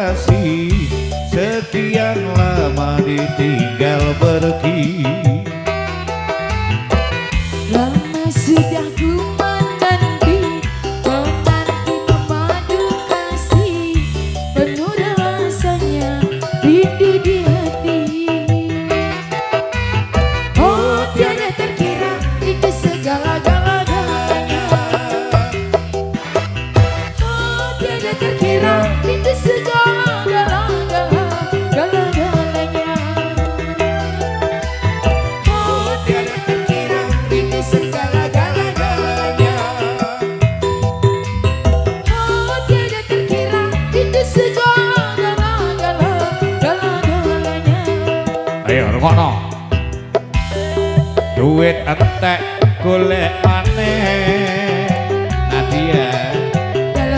kasih, sekian lama ditinggal pergi. Lama sudah ku menanti, menanti memadu kasih, penuh rasanya rindu di hati. Oh tiada terkira itu segala-galanya. Oh tiada terkira itu segala-galanya. Oh tiada terkira itu segala-galanya. Oh tiada terkira itu segala-galanya. Ayo rungono. Duit entek golek maneh. Nadia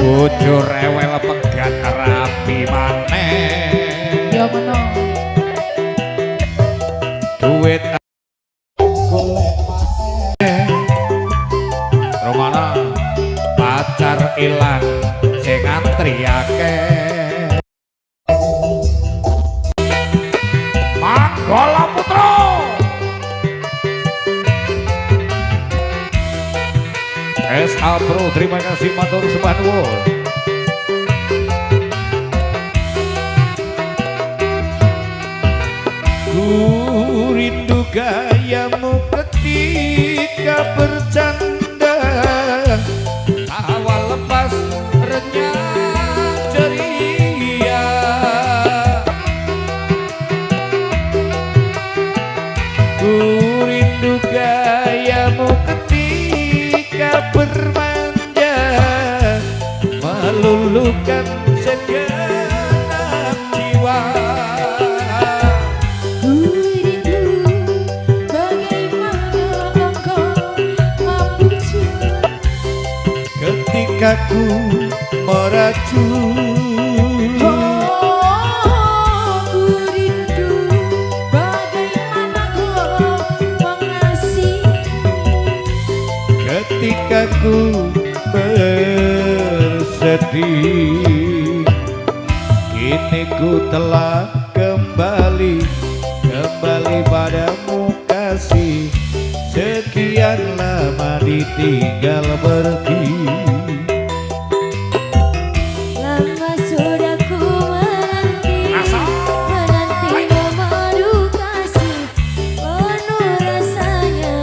bojo rewel pegat rapi maneh. Ya menang. Duit golek maneh. Rungono. Pacar ilang sing antri akeh. Manggala Putra. SA Pro, terima kasih matur sembah nuwun. Ku rindu gayamu ketika bercanda, tawa lepas renyah ceria. Ku rindu gayamu ketika bermanja, meluluhkan segenap jiwa. Ku rindu bagaimana engkau mampu Ketika ku meracun. Oh, ku rindu bagaimana kau mengasihi. Ketika ku bersedih, kini ku telah kembali padamu kasih, sekian lama ditinggal pergi. Lama sudah ku menanti memadu kasih, penuh rasanya.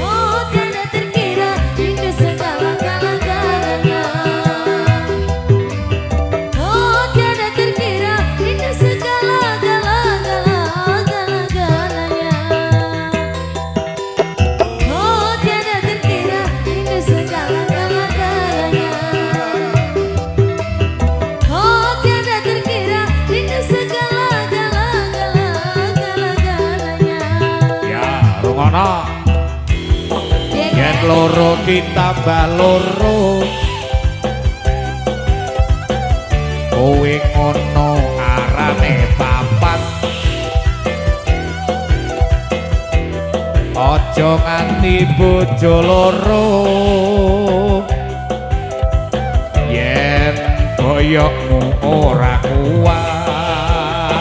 Oh tiada terkira rindu segala-galanya. Oh tiada terkira rindu segala-galanya. Oh tiada terkira rindu segala-galanya. Oh tiada terkira rindu segala-galanya. Ya rungono. Yen loro ditambah loro, kowe ngono arane papat. Aja nganti bojo loro, yen boyokmu ora kuat.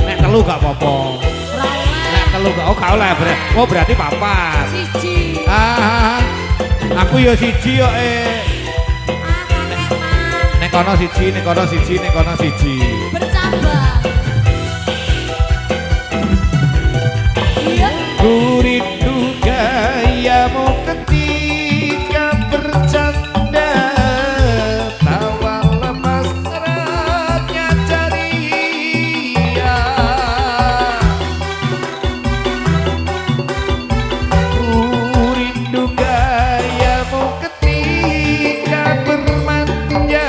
Nek telu gak apa-apa. Nek telu gak, oh gak oleh. Oh berarti papat. Siji. Aku ya siji kok nek kono siji, nek kono siji, nek kono siji. Bercambah. Iya. Ku rindu gayamu ketika bercanda, tawa lepas eratnya ceria. Ku rindu gayamu ketika bermanja,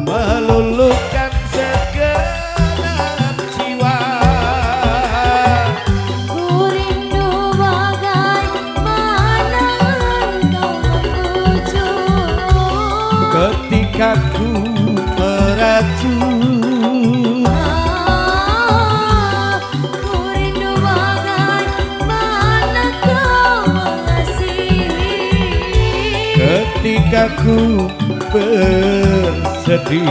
meluluhkan segenap jiwa. Ku rindu bagaimana engkau membujuk. Ketika ku meracun. Ku rindu bagaimana kau mengasihi. Ketika aku bersedih.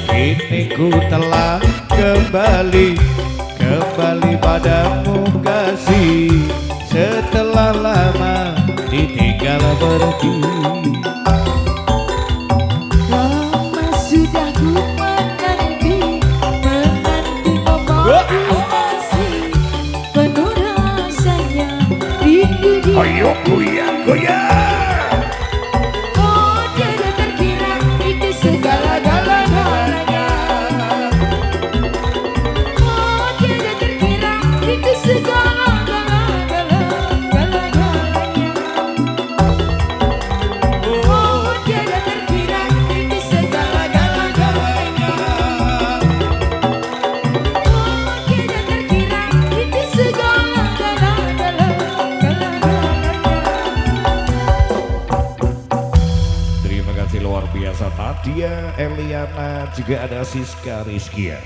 Kini ku telah kembali padamu kasih, setelah lama ditinggal pergi. Lama sudah ku menanti bapaku kasih, penuh rasanya rindu dia. Ayo goyang goyang. Oh tiada terkira itu segala-galanya. Oh tiada terkira itu segala-galanya. Oh tiada terkira itu segala-galanya. Oh tiada terkira itu segala-galanya. Terima kasih luar biasa Tadia, Eliana, juga ada Siska Rizkia.